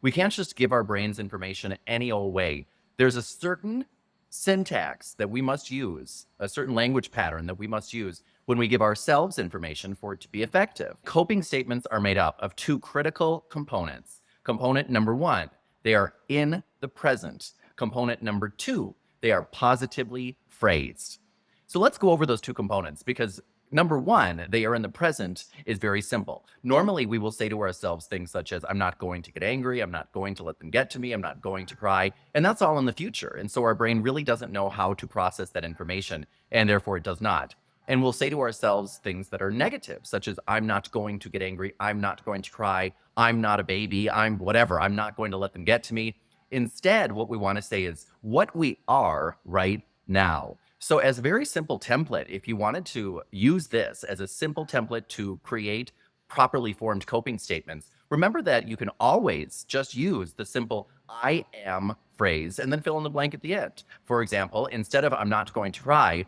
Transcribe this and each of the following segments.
We can't just give our brains information any old way. There's a certain syntax that we must use, a certain language pattern that we must use when we give ourselves information for it to be effective. Coping statements are made up of two critical components. Component number one, they are in the present. Component number two, they are positively phrased. So let's go over those two components because number one, they are in the present is very simple. Normally, we will say to ourselves things such as, I'm not going to get angry. I'm not going to let them get to me. I'm not going to cry. And that's all in the future. And so our brain really doesn't know how to process that information, and therefore it does not. And we'll say to ourselves things that are negative, such as, I'm not going to get angry. I'm not going to cry. I'm not a baby. I'm whatever. I'm not going to let them get to me. Instead, what we want to say is what we are right now. So as a very simple template, if you wanted to use this as a simple template to create properly formed coping statements, remember that you can always just use the simple I am phrase and then fill in the blank at the end. For example, instead of I'm not going to cry,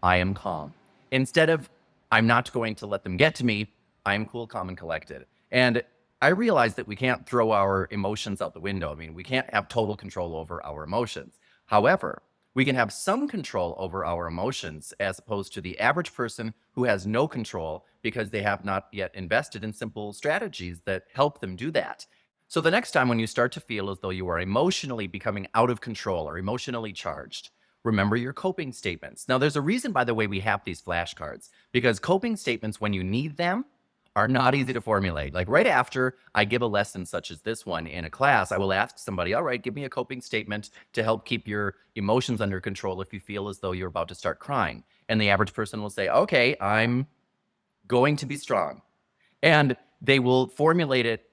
I am calm. Instead of I'm not going to let them get to me, I am cool, calm, and collected. And I realize that we can't throw our emotions out the window. I mean, we can't have total control over our emotions. However, we can have some control over our emotions as opposed to the average person who has no control because they have not yet invested in simple strategies that help them do that. So the next time when you start to feel as though you are emotionally becoming out of control or emotionally charged, remember your coping statements. Now, there's a reason, by the way, we have these flashcards because coping statements, when you need them, are not easy to formulate. Like right after I give a lesson such as this one in a class, I will ask somebody, all right, give me a coping statement to help keep your emotions under control if you feel as though you're about to start crying. And the average person will say, okay, I'm going to be strong. And they will formulate it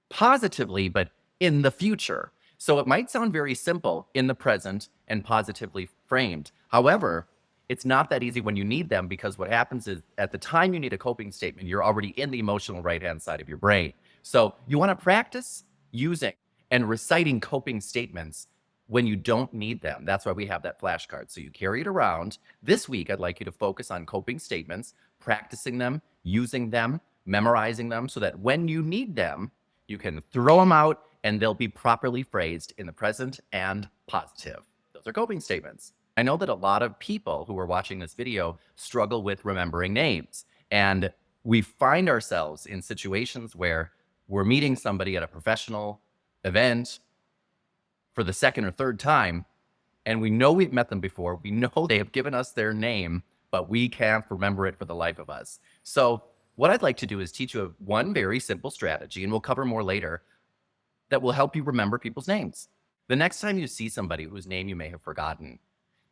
positively, but in the future. So it might sound very simple in the present and positively framed. However, it's not that easy when you need them because what happens is at the time you need a coping statement, you're already in the emotional right-hand side of your brain. So you want to practice using and reciting coping statements when you don't need them. That's why we have that flashcard. So you carry it around. This week, I'd like you to focus on coping statements, practicing them, using them, memorizing them so that when you need them, you can throw them out and they'll be properly phrased in the present and positive. Those are coping statements. I know that a lot of people who are watching this video struggle with remembering names. And we find ourselves in situations where we're meeting somebody at a professional event for the second or third time, and we know we've met them before. We know they have given us their name, but we can't remember it for the life of us. So what I'd like to do is teach you one very simple strategy, and we'll cover more later, that will help you remember people's names. The next time you see somebody whose name you may have forgotten,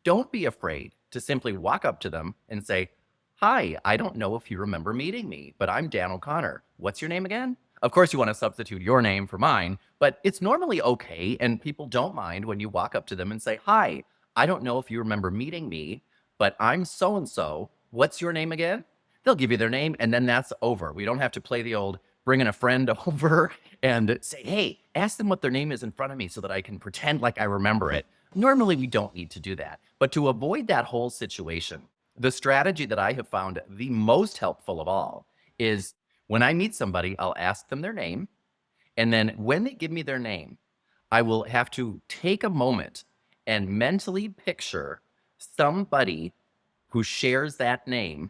don't be afraid to simply walk up to them and say, hi, I don't know if you remember meeting me, but I'm Dan O'Connor. What's your name again? Of course, you want to substitute your name for mine, but it's normally okay, and people don't mind when you walk up to them and say, hi, I don't know if you remember meeting me, but I'm so-and-so. What's your name again? They'll give you their name, and then that's over. We don't have to play the old bringing a friend over and say, hey, ask them what their name is in front of me so that I can pretend like I remember it. Normally, we don't need to do that. But to avoid that whole situation, the strategy that I have found the most helpful of all is when I meet somebody, I'll ask them their name. And then when they give me their name, I will have to take a moment and mentally picture somebody who shares that name.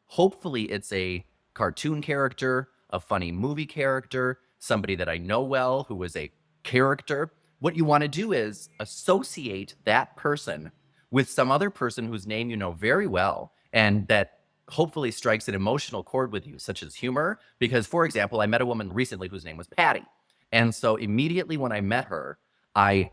Hopefully, it's a cartoon character, a funny movie character, somebody that I know well who is a character. What you want to do is associate that person with some other person whose name you know very well and that hopefully strikes an emotional chord with you, such as humor. Because, for example, I met a woman recently whose name was Patty. And so immediately when I met her, I,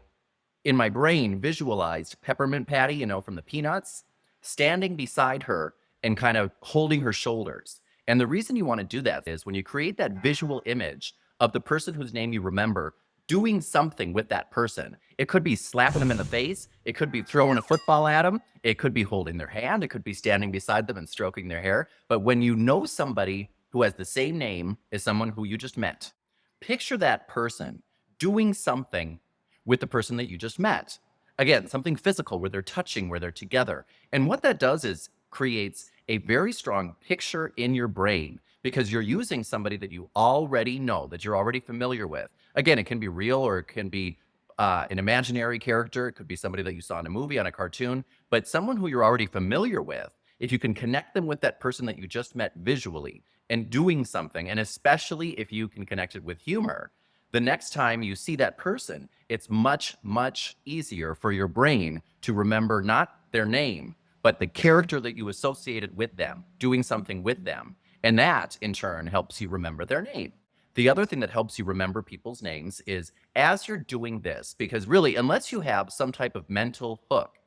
in my brain, visualized Peppermint Patty, from the Peanuts, standing beside her and kind of holding her shoulders. And the reason you want to do that is when you create that visual image of the person whose name you remember doing something with that person. It could be slapping them in the face. It could be throwing a football at them. It could be holding their hand. It could be standing beside them and stroking their hair. But when you know somebody who has the same name as someone who you just met, picture that person doing something with the person that you just met. Again, something physical where they're touching, where they're together. And what that does is creates a very strong picture in your brain because you're using somebody that you already know, that you're already familiar with. Again, it can be real or it can be an imaginary character. It could be somebody that you saw in a movie, on a cartoon, but someone who you're already familiar with. If you can connect them with that person that you just met visually and doing something, and especially if you can connect it with humor, the next time you see that person, it's much, much easier for your brain to remember not their name, but the character that you associated with them, doing something with them. And that, in turn, helps you remember their name. The other thing that helps you remember people's names is as you're doing this, because really, unless you have some type of mental hook,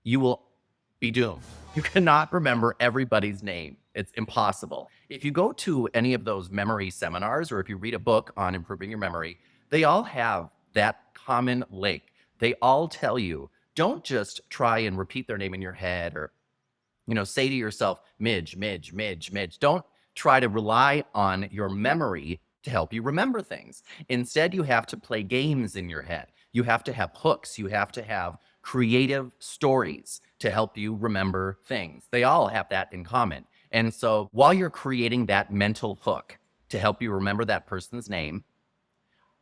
you will be doomed. You cannot remember everybody's name. It's impossible. If you go to any of those memory seminars or if you read a book on improving your memory, they all have that common link. They all tell you, don't just try and repeat their name in your head or, say to yourself, Midge, Midge, Midge, Midge. Don't try to rely on your memory to help you remember things. Instead, you have to play games in your head. You have to have hooks. You have to have creative stories to help you remember things. They all have that in common. And so while you're creating that mental hook to help you remember that person's name,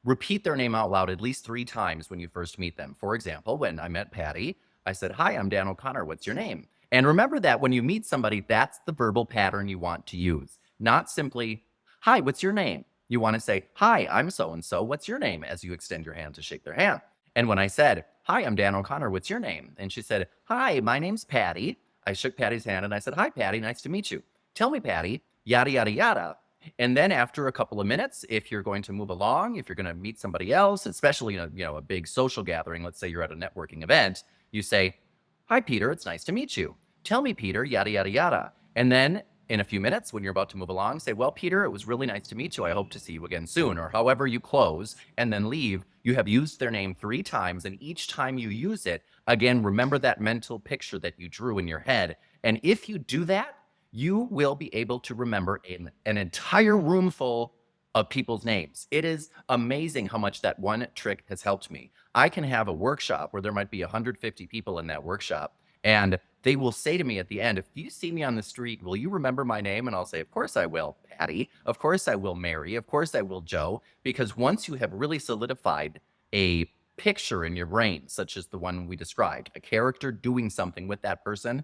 repeat their name out loud at least 3 times when you first meet them. For example, when I met Patty, I said, "Hi, I'm Dan O'Connor. What's your name?" And remember that when you meet somebody, that's the verbal pattern you want to use. Not simply, "Hi, what's your name?" You want to say, "Hi, I'm so and so. What's your name?" as you extend your hand to shake their hand. And when I said, "Hi, I'm Dan O'Connor. What's your name?" And she said, "Hi, my name's Patty." I shook Patty's hand and I said, "Hi, Patty. Nice to meet you. Tell me, Patty, yada, yada, yada." And then after a couple of minutes, if you're going to move along, if you're going to meet somebody else, especially in a big social gathering, let's say you're at a networking event, you say, "Hi, Peter, it's nice to meet you. Tell me, Peter, yada, yada, yada." And then in a few minutes, when you're about to move along, say, "Well, Peter, it was really nice to meet you. I hope to see you again soon," or however you close and then leave. You have used their name 3 times. And each time you use it, again, remember that mental picture that you drew in your head. And if you do that, you will be able to remember an entire room full of people's names. It is amazing how much that one trick has helped me. I can have a workshop where there might be 150 people in that workshop, and they will say to me at the end, "If you see me on the street, will you remember my name?" And I'll say, "Of course I will, Patty. Of course I will, Mary. Of course I will, Joe." Because once you have really solidified a picture in your brain, such as the one we described, a character doing something with that person,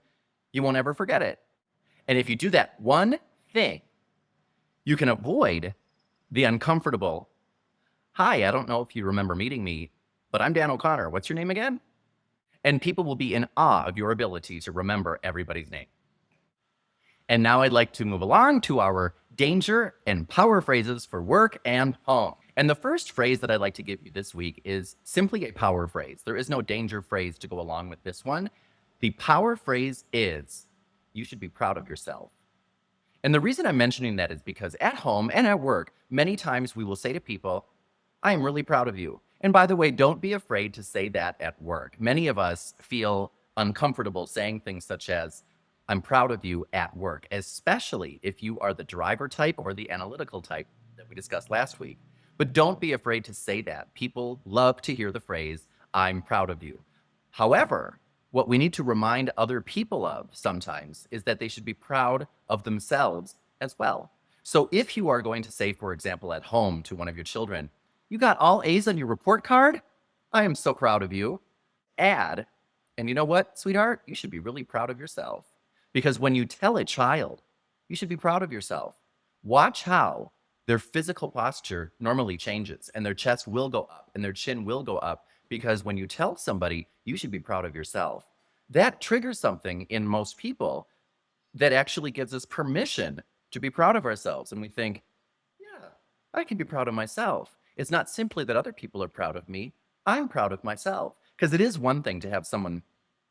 you won't ever forget it. And if you do that one thing, you can avoid the uncomfortable, "Hi, I don't know if you remember meeting me, but I'm Dan O'Connor. What's your name again?" And people will be in awe of your ability to remember everybody's name. And now I'd like to move along to our danger and power phrases for work and home. And the first phrase that I'd like to give you this week is simply a power phrase. There is no danger phrase to go along with this one. The power phrase is, "You should be proud of yourself." And the reason I'm mentioning that is because at home and at work, many times we will say to people, "I am really proud of you." And by the way, don't be afraid to say that at work. Many of us feel uncomfortable saying things such as, "I'm proud of you" at work, especially if you are the driver type or the analytical type that we discussed last week. But don't be afraid to say that. People love to hear the phrase, "I'm proud of you." However, what we need to remind other people of sometimes is that they should be proud of themselves as well. So if you are going to say, for example, at home to one of your children, "You got all A's on your report card? I am so proud of you." Add, "And you know what, sweetheart? You should be really proud of yourself." Because when you tell a child, "You should be proud of yourself," watch how their physical posture normally changes and their chest will go up and their chin will go up. Because when you tell somebody, "You should be proud of yourself," that triggers something in most people that actually gives us permission to be proud of ourselves. And we think, "Yeah, I can be proud of myself. It's not simply that other people are proud of me. I'm proud of myself." Because it is one thing to have someone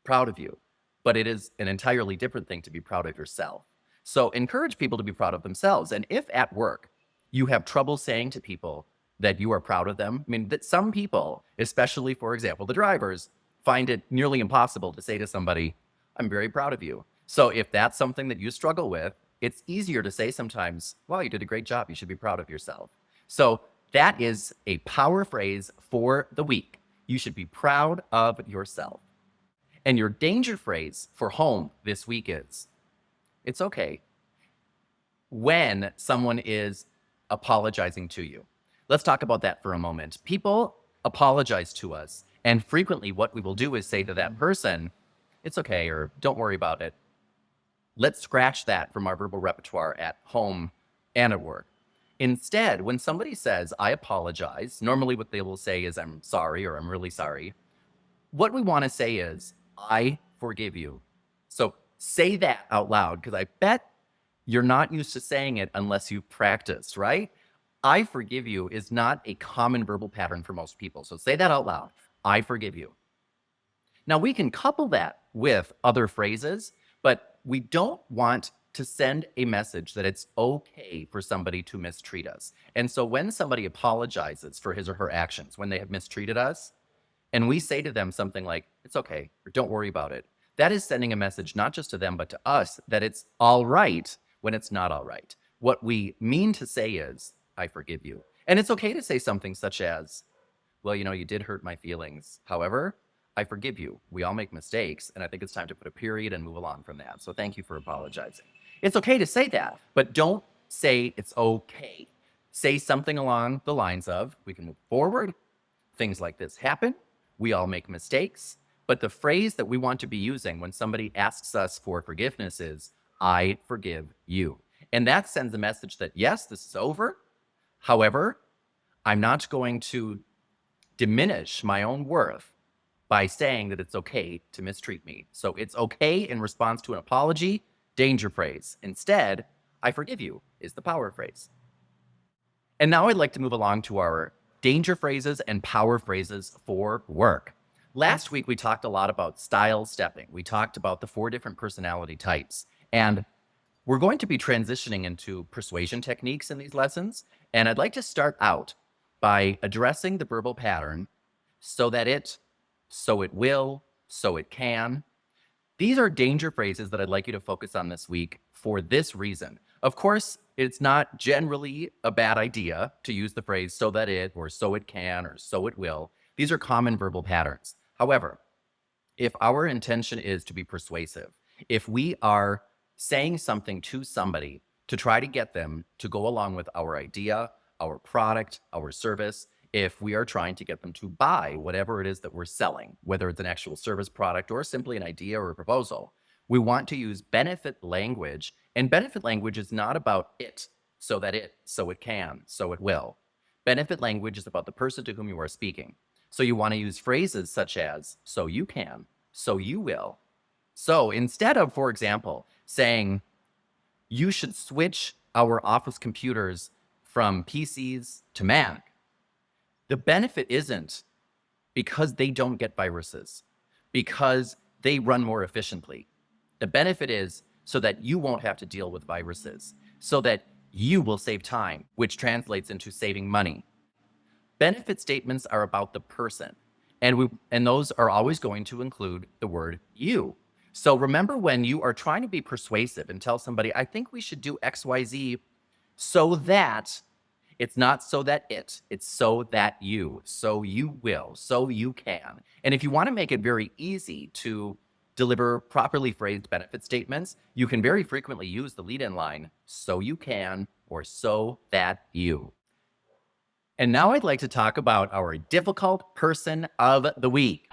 proud of you, but it is an entirely different thing to be proud of yourself. So encourage people to be proud of themselves. And if at work you have trouble saying to people that you are proud of them, I mean, that some people, especially, for example, the drivers, find it nearly impossible to say to somebody, "I'm very proud of you." So if that's something that you struggle with, it's easier to say sometimes, "Wow, you did a great job. You should be proud of yourself." So that is a power phrase for the week. You should be proud of yourself. And your danger phrase for home this week is, "It's okay when someone is apologizing to you." Let's talk about that for a moment. People apologize to us, and frequently what we will do is say to that person, it's okay, or don't worry about it. Let's scratch that from our verbal repertoire at home and at work. Instead, when somebody says, I apologize, normally what they will say is, I'm sorry, or I'm really sorry. What we want to say is, I forgive you. So say that out loud, because I bet you're not used to saying it unless you practice, right? I forgive you is not a common verbal pattern for most people. So say that out loud. I forgive you. Now, we can couple that with other phrases, but we don't want to send a message that it's okay for somebody to mistreat us. And so when somebody apologizes for his or her actions, when they have mistreated us, and we say to them something like, it's okay, or don't worry about it, that is sending a message not just to them, but to us that it's all right when it's not all right. What we mean to say is, I forgive you. And it's okay to say something such as, well, you did hurt my feelings. However, I forgive you. We all make mistakes, and I think it's time to put a period and move along from that. So thank you for apologizing. It's okay to say that, but don't say it's okay. Say something along the lines of, we can move forward. Things like this happen. We all make mistakes. But the phrase that we want to be using when somebody asks us for forgiveness is, I forgive you. And that sends a message that, yes, this is over. However, I'm not going to diminish my own worth by saying that it's okay to mistreat me. So it's okay in response to an apology, danger phrase. Instead, I forgive you is the power phrase. And now I'd like to move along to our danger phrases and power phrases for work. Last week, we talked a lot about style stepping. We talked about the 4 different personality types. And we're going to be transitioning into persuasion techniques in these lessons. And I'd like to start out by addressing the verbal pattern so it will, so it can. These are danger phrases that I'd like you to focus on this week for this reason. Of course, it's not generally a bad idea to use the phrase so that it, or so it can, or so it will. These are common verbal patterns. However, if our intention is to be persuasive, if we are saying something to somebody to try to get them to go along with our idea, our product, our service, if we are trying to get them to buy whatever it is that we're selling, whether it's an actual service product or simply an idea or a proposal, we want to use benefit language. And benefit language is not about it, so that it, so it can, so it will. Benefit language is about the person to whom you are speaking. So you want to use phrases such as, so you can, so you will. So instead of, for example, saying, you should switch our office computers from PCs to Mac, the benefit isn't because they don't get viruses, because they run more efficiently. The benefit is so that you won't have to deal with viruses, so that you will save time, which translates into saving money. Benefit statements are about the person, and those are always going to include the word you. So remember, when you are trying to be persuasive and tell somebody, I think we should do XYZ, so that it's not so that it's so that you, so you will, so you can. And if you want to make it very easy to deliver properly phrased benefit statements, you can very frequently use the lead-in line, so you can, or so that you. And now I'd like to talk about our difficult person of the week.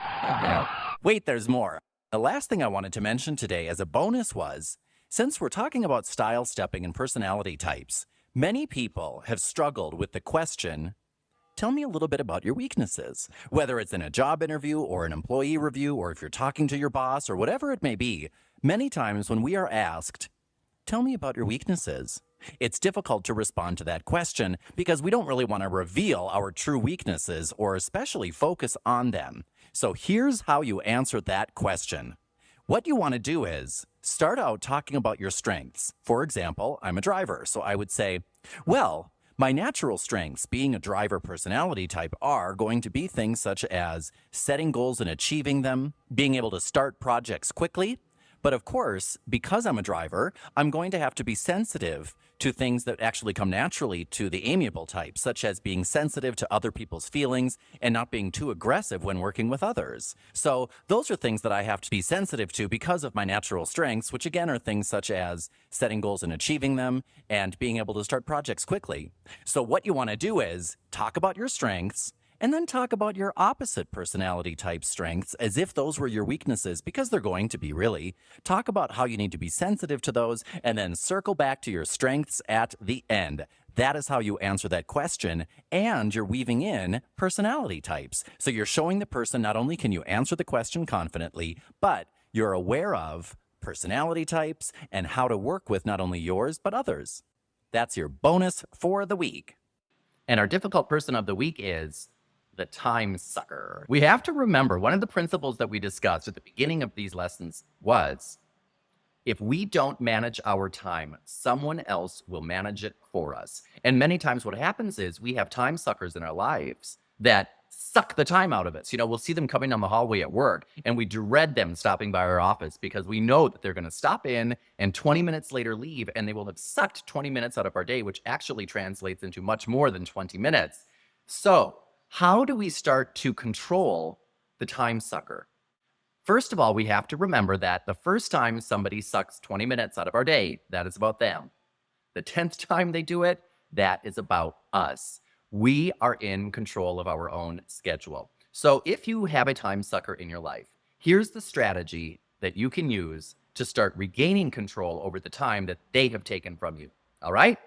Wait, there's more. The last thing I wanted to mention today as a bonus was, since we're talking about style stepping and personality types, many people have struggled with the question, tell me a little bit about your weaknesses. Whether it's in a job interview or an employee review, or if you're talking to your boss or whatever it may be, many times when we are asked, tell me about your weaknesses, it's difficult to respond to that question because we don't really want to reveal our true weaknesses or especially focus on them. So here's how you answer that question. What you want to do is start out talking about your strengths. For example, I'm a driver, so I would say, well, my natural strengths, being a driver personality type, are going to be things such as setting goals and achieving them, being able to start projects quickly, But of course, because I'm a driver, I'm going to have to be sensitive to things that actually come naturally to the amiable type, such as being sensitive to other people's feelings and not being too aggressive when working with others. So those are things that I have to be sensitive to because of my natural strengths, which again are things such as setting goals and achieving them and being able to start projects quickly. So what you want to do is talk about your strengths, and then talk about your opposite personality type strengths as if those were your weaknesses, because they're going to be really. Talk about how you need to be sensitive to those, and then circle back to your strengths at the end. That is how you answer that question, and you're weaving in personality types. So you're showing the person not only can you answer the question confidently, but you're aware of personality types and how to work with not only yours, but others. That's your bonus for the week. And our difficult person of the week is the time sucker. We have to remember one of the principles that we discussed at the beginning of these lessons was if we don't manage our time, someone else will manage it for us. And many times what happens is we have time suckers in our lives that suck the time out of us. We'll see them coming down the hallway at work and we dread them stopping by our office because we know that they're going to stop in and 20 minutes later leave, and they will have sucked 20 minutes out of our day, which actually translates into much more than 20 minutes. So how do we start to control the time sucker? First of all, we have to remember that the first time somebody sucks 20 minutes out of our day, that is about them. The 10th time they do it, that is about us. We are in control of our own schedule. So if you have a time sucker in your life, here's the strategy that you can use to start regaining control over the time that they have taken from you. All right?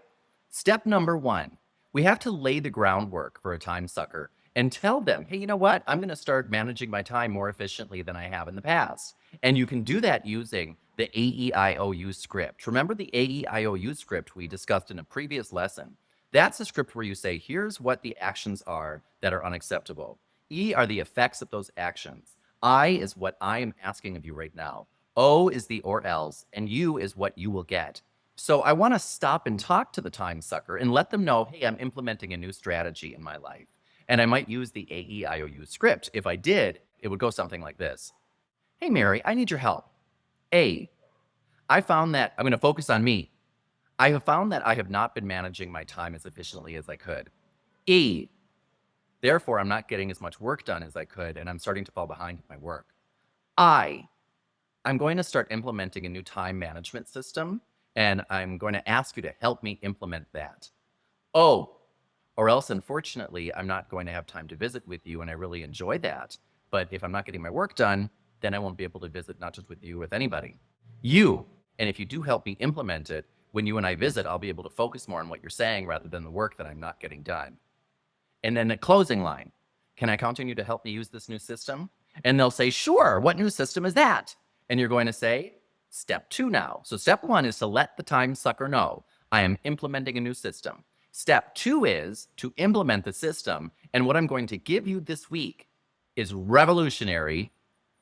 Step number 1. We have to lay the groundwork for a time sucker and tell them, hey, you know what? I'm going to start managing my time more efficiently than I have in the past. And you can do that using the AEIOU script. Remember the AEIOU script we discussed in a previous lesson? That's a script where you say, here's what the actions are that are unacceptable. E are the effects of those actions. I is what I am asking of you right now. O is the or else, and U is what you will get. So I want to stop and talk to the time sucker and let them know, hey, I'm implementing a new strategy in my life. And I might use the AEIOU script. If I did, it would go something like this. Hey, Mary, I need your help. A, I found that I'm going to focus on me. I have found that I have not been managing my time as efficiently as I could. E, therefore, I'm not getting as much work done as I could, and I'm starting to fall behind in my work. I'm going to start implementing a new time management system, and I'm going to ask you to help me implement that. O, or else, unfortunately, I'm not going to have time to visit with you, and I really enjoy that. But if I'm not getting my work done, then I won't be able to visit not just with you, with anybody. U, and if you do help me implement it, when you and I visit, I'll be able to focus more on what you're saying rather than the work that I'm not getting done. And then the closing line, can I count on you to help me use this new system? And they'll say, sure, what new system is that? And you're going to say, step 2 now. So step 1 is to let the time sucker know I am implementing a new system. Step 2 is to implement the system. And what I'm going to give you this week is revolutionary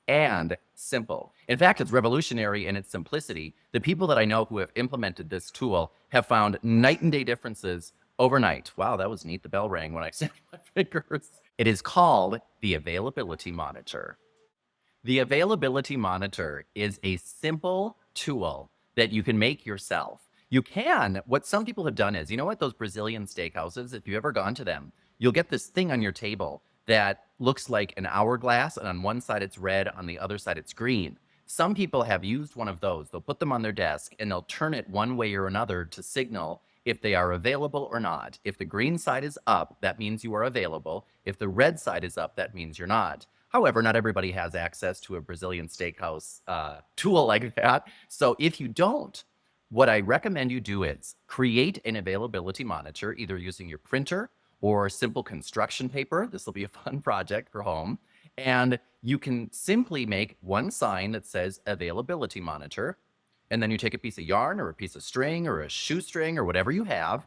and simple. In fact, it's revolutionary in its simplicity. The people that I know who have implemented this tool have found night and day differences overnight. Wow, that was neat. The bell rang when I snapped my fingers. It is called the Availability Monitor. The Availability Monitor is a simple tool that you can make yourself. What some people have done is, those Brazilian steakhouses, if you've ever gone to them, you'll get this thing on your table that looks like an hourglass, and on one side it's red, on the other side it's green. Some people have used one of those. They'll put them on their desk and they'll turn it one way or another to signal if they are available or not. If the green side is up, that means you are available. If the red side is up, that means you're not. However, not everybody has access to a Brazilian steakhouse tool like that. So if you don't, what I recommend you do is create an availability monitor, either using your printer or simple construction paper. This will be a fun project for home. And you can simply make one sign that says availability monitor. And then you take a piece of yarn or a piece of string or a shoestring or whatever you have,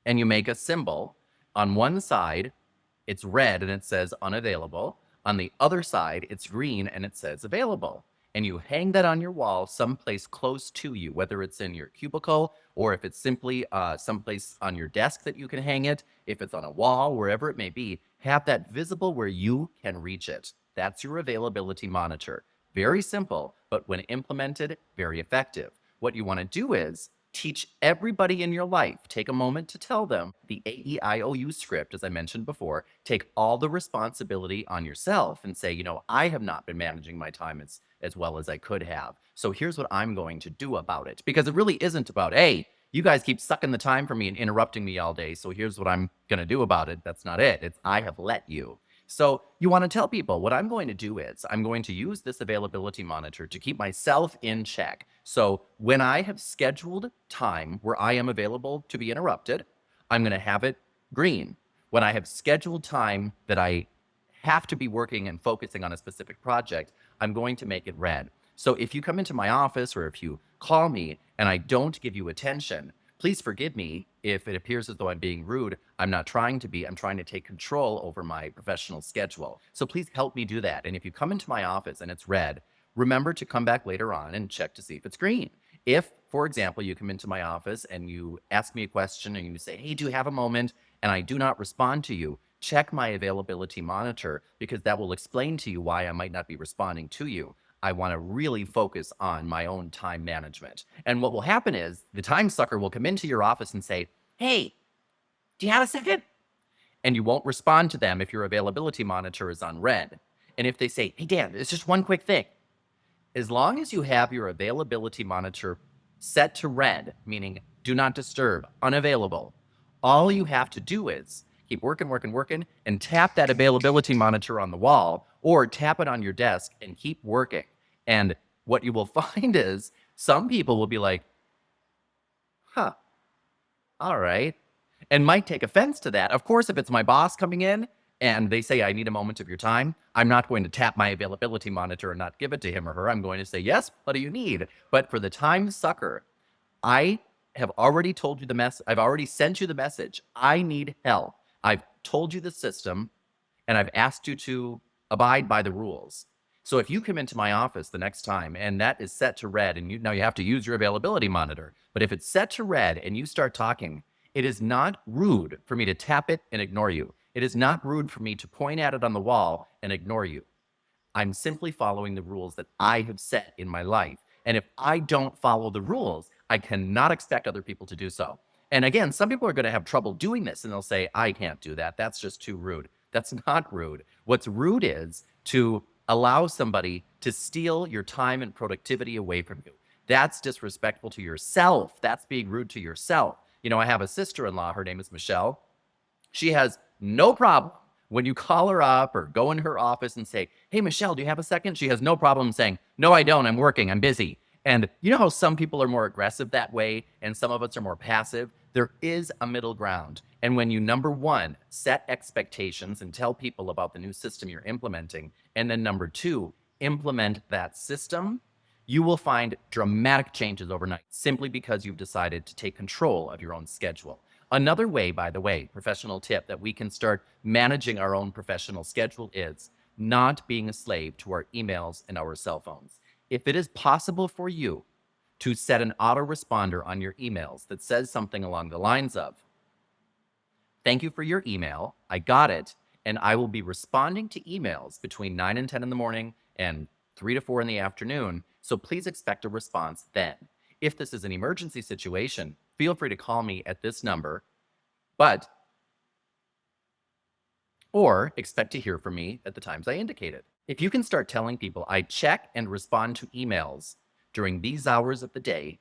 and you make a symbol. On one side, it's red and it says unavailable. On the other side, it's green and it says available. And you hang that on your wall someplace close to you, whether it's in your cubicle or if it's simply someplace on your desk that you can hang it. If it's on a wall, wherever it may be, have that visible where you can reach it. That's your availability monitor. Very simple, but when implemented, very effective. What you want to do is teach everybody in your life, take a moment to tell them the AEIOU script, as I mentioned before, take all the responsibility on yourself and say, I have not been managing my time as well as I could have. So here's what I'm going to do about it. Because it really isn't about, hey, you guys keep sucking the time from me and interrupting me all day. So here's what I'm going to do about it. That's not it. It's I have let you. So you want to tell people what I'm going to do is I'm going to use this availability monitor to keep myself in check. So when I have scheduled time where I am available to be interrupted, I'm going to have it green. When I have scheduled time that I have to be working and focusing on a specific project, I'm going to make it red. So if you come into my office or if you call me and I don't give you attention, please forgive me if it appears as though I'm being rude. I'm not trying to be. I'm trying to take control over my professional schedule. So please help me do that. And if you come into my office and it's red, remember to come back later on and check to see if it's green. If, for example, you come into my office and you ask me a question and you say, hey, do you have a moment? And I do not respond to you, check my availability monitor because that will explain to you why I might not be responding to you. I want to really focus on my own time management. And what will happen is the time sucker will come into your office and say, hey, do you have a second? And you won't respond to them if your availability monitor is on red. And if they say, hey, Dan, it's just one quick thing. As long as you have your availability monitor set to red, meaning do not disturb, unavailable, all you have to do is keep working, and tap that availability monitor on the wall or tap it on your desk and keep working. And what you will find is some people will be like, huh, all right, and might take offense to that. Of course, if it's my boss coming in and they say, I need a moment of your time, I'm not going to tap my availability monitor and not give it to him or her. I'm going to say, yes, what do you need? But for the time sucker, I have already told you the message. I've already sent you the message. I need help. I've told you the system and I've asked you to abide by the rules. So if you come into my office the next time and that is set to red and now you have to use your availability monitor, but if it's set to red and you start talking, it is not rude for me to tap it and ignore you. It is not rude for me to point at it on the wall and ignore you. I'm simply following the rules that I have set in my life. And if I don't follow the rules, I cannot expect other people to do so. And again, some people are going to have trouble doing this and they'll say, I can't do that. That's just too rude. That's not rude. What's rude is to allow somebody to steal your time and productivity away from you. That's disrespectful to yourself. That's being rude to yourself. I have a sister-in-law. Her name is Michelle. She has no problem when you call her up or go in her office and say, hey, Michelle, do you have a second? She has no problem saying, no, I don't. I'm working. I'm busy. And you know how some people are more aggressive that way and some of us are more passive? There is a middle ground. And when you, number one, set expectations and tell people about the new system you're implementing, and then number two, implement that system, you will find dramatic changes overnight simply because you've decided to take control of your own schedule. Another way, by the way, professional tip that we can start managing our own professional schedule is not being a slave to our emails and our cell phones. If it is possible for you to set an autoresponder on your emails that says something along the lines of, thank you for your email, I got it, and I will be responding to emails between 9 and 10 in the morning and 3 to 4 in the afternoon, so please expect a response then. If this is an emergency situation, feel free to call me at this number, or expect to hear from me at the times I indicated. If you can start telling people I check and respond to emails during these hours of the day,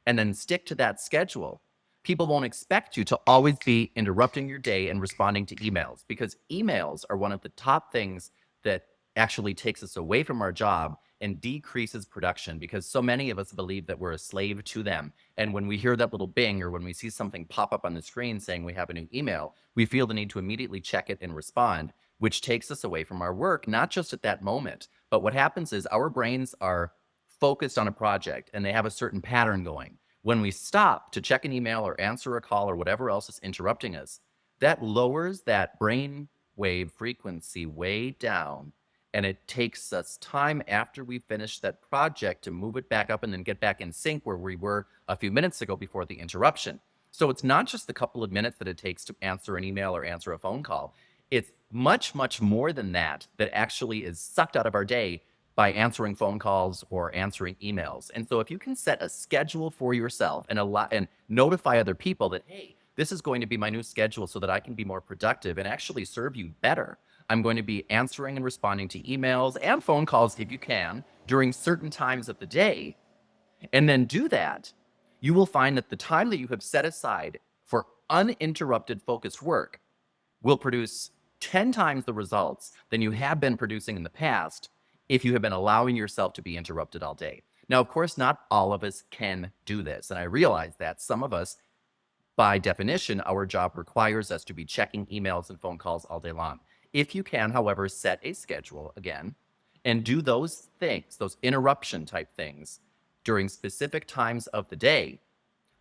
and then stick to that schedule, people won't expect you to always be interrupting your day and responding to emails, because emails are one of the top things that actually takes us away from our job and decreases production, because so many of us believe that we're a slave to them. And when we hear that little bing or when we see something pop up on the screen saying we have a new email, we feel the need to immediately check it and respond, which takes us away from our work, not just at that moment. But what happens is our brains are focused on a project and they have a certain pattern going. When we stop to check an email or answer a call or whatever else is interrupting us, that lowers that brain wave frequency way down. And it takes us time after we finish that project to move it back up and then get back in sync where we were a few minutes ago before the interruption. So it's not just the couple of minutes that it takes to answer an email or answer a phone call. It's much, much more than that actually is sucked out of our day by answering phone calls or answering emails. And so if you can set a schedule for yourself and notify other people that, hey, this is going to be my new schedule so that I can be more productive and actually serve you better. I'm going to be answering and responding to emails and phone calls if you can during certain times of the day. And then do that, you will find that the time that you have set aside for uninterrupted focused work will produce 10 times the results than you have been producing in the past if you have been allowing yourself to be interrupted all day. Now, of course, not all of us can do this. And I realize that some of us, by definition, our job requires us to be checking emails and phone calls all day long. If you can, however, set a schedule again and do those things, those interruption type things during specific times of the day,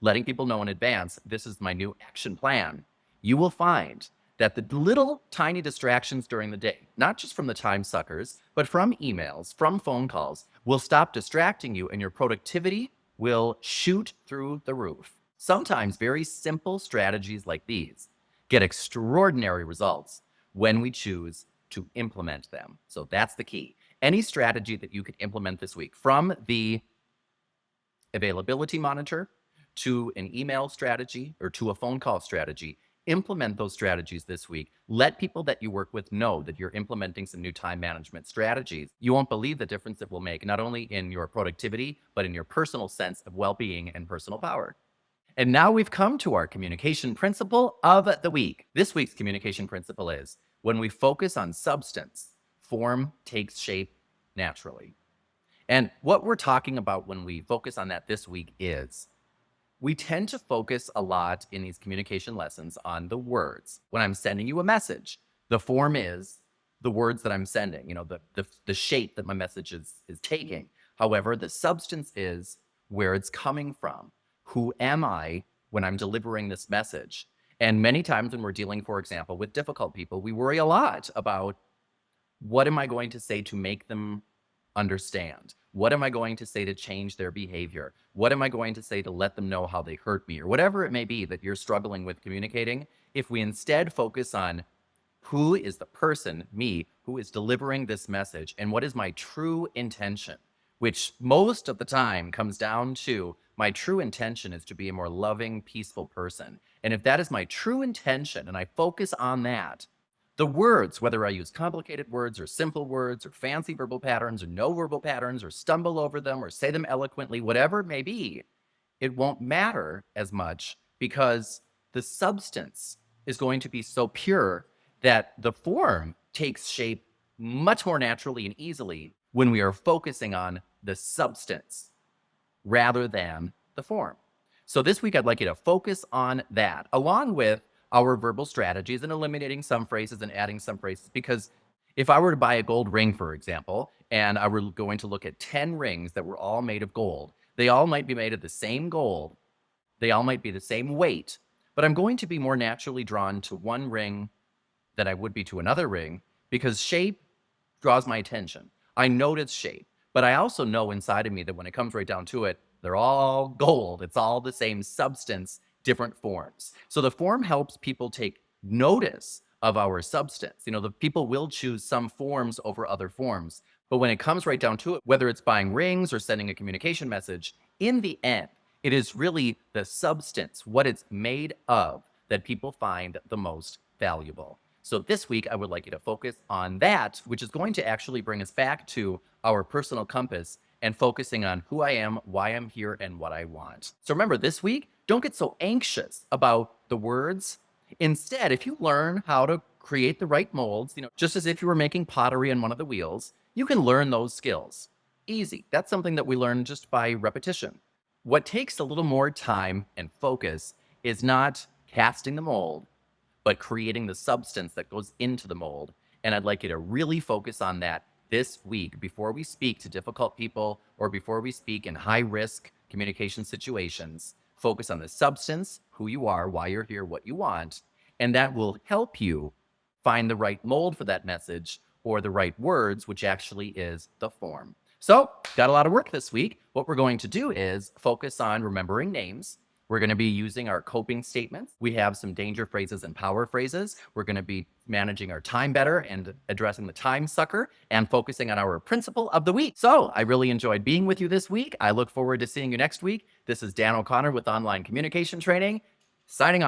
letting people know in advance, this is my new action plan, you will find that the little tiny distractions during the day, not just from the time suckers, but from emails, from phone calls, will stop distracting you and your productivity will shoot through the roof. Sometimes very simple strategies like these get extraordinary results when we choose to implement them. So that's the key. Any strategy that you could implement this week, from the availability monitor to an email strategy or to a phone call strategy, implement those strategies this week. Let people that you work with know that you're implementing some new time management strategies. You won't believe the difference it will make, not only in your productivity, but in your personal sense of well-being and personal power. And now we've come to our communication principle of the week. This week's communication principle is, when we focus on substance, form takes shape naturally. And what we're talking about when we focus on that this week is, we tend to focus a lot in these communication lessons on the words. When I'm sending you a message, the form is the words that I'm sending, the shape that my message is taking. However, the substance is where it's coming from. Who am I when I'm delivering this message? And many times when we're dealing, for example, with difficult people, we worry a lot about, what am I going to say to make them understand? What am I going to say to change their behavior? What am I going to say to let them know how they hurt me? Or whatever it may be that you're struggling with communicating. If we instead focus on, who is the person, me, who is delivering this message, and what is my true intention, which most of the time comes down to, my true intention is to be a more loving, peaceful person. And if that is my true intention and I focus on that, the words, whether I use complicated words or simple words or fancy verbal patterns or no verbal patterns or stumble over them or say them eloquently, whatever it may be, it won't matter as much, because the substance is going to be so pure that the form takes shape much more naturally and easily when we are focusing on the substance rather than the form. So this week, I'd like you to focus on that, along with our verbal strategies and eliminating some phrases and adding some phrases. Because if I were to buy a gold ring, for example, and I were going to look at 10 rings that were all made of gold, they all might be made of the same gold, they all might be the same weight, but I'm going to be more naturally drawn to one ring than I would be to another ring, because shape draws my attention. I notice shape, but I also know inside of me that when it comes right down to it, they're all gold. It's all the same substance, different forms. So the form helps people take notice of our substance. The people will choose some forms over other forms. But when it comes right down to it, whether it's buying rings or sending a communication message, in the end, it is really the substance, what it's made of, that people find the most valuable. So this week, I would like you to focus on that, which is going to actually bring us back to our personal compass and focusing on who I am, why I'm here, and what I want. So remember, this week, don't get so anxious about the words. Instead, if you learn how to create the right molds, just as if you were making pottery on one of the wheels, you can learn those skills. Easy. That's something that we learn just by repetition. What takes a little more time and focus is not casting the mold, but creating the substance that goes into the mold. And I'd like you to really focus on that this week before we speak to difficult people or before we speak in high-risk communication situations. Focus on the substance, who you are, why you're here, what you want, and that will help you find the right mold for that message or the right words, which actually is the form. So, got a lot of work this week. What we're going to do is focus on remembering names, We're going to be using our coping statements. We have some danger phrases and power phrases. We're going to be managing our time better and addressing the time sucker and focusing on our principle of the week. So I really enjoyed being with you this week. I look forward to seeing you next week. This is Dan O'Connor with Online Communication Training, signing off.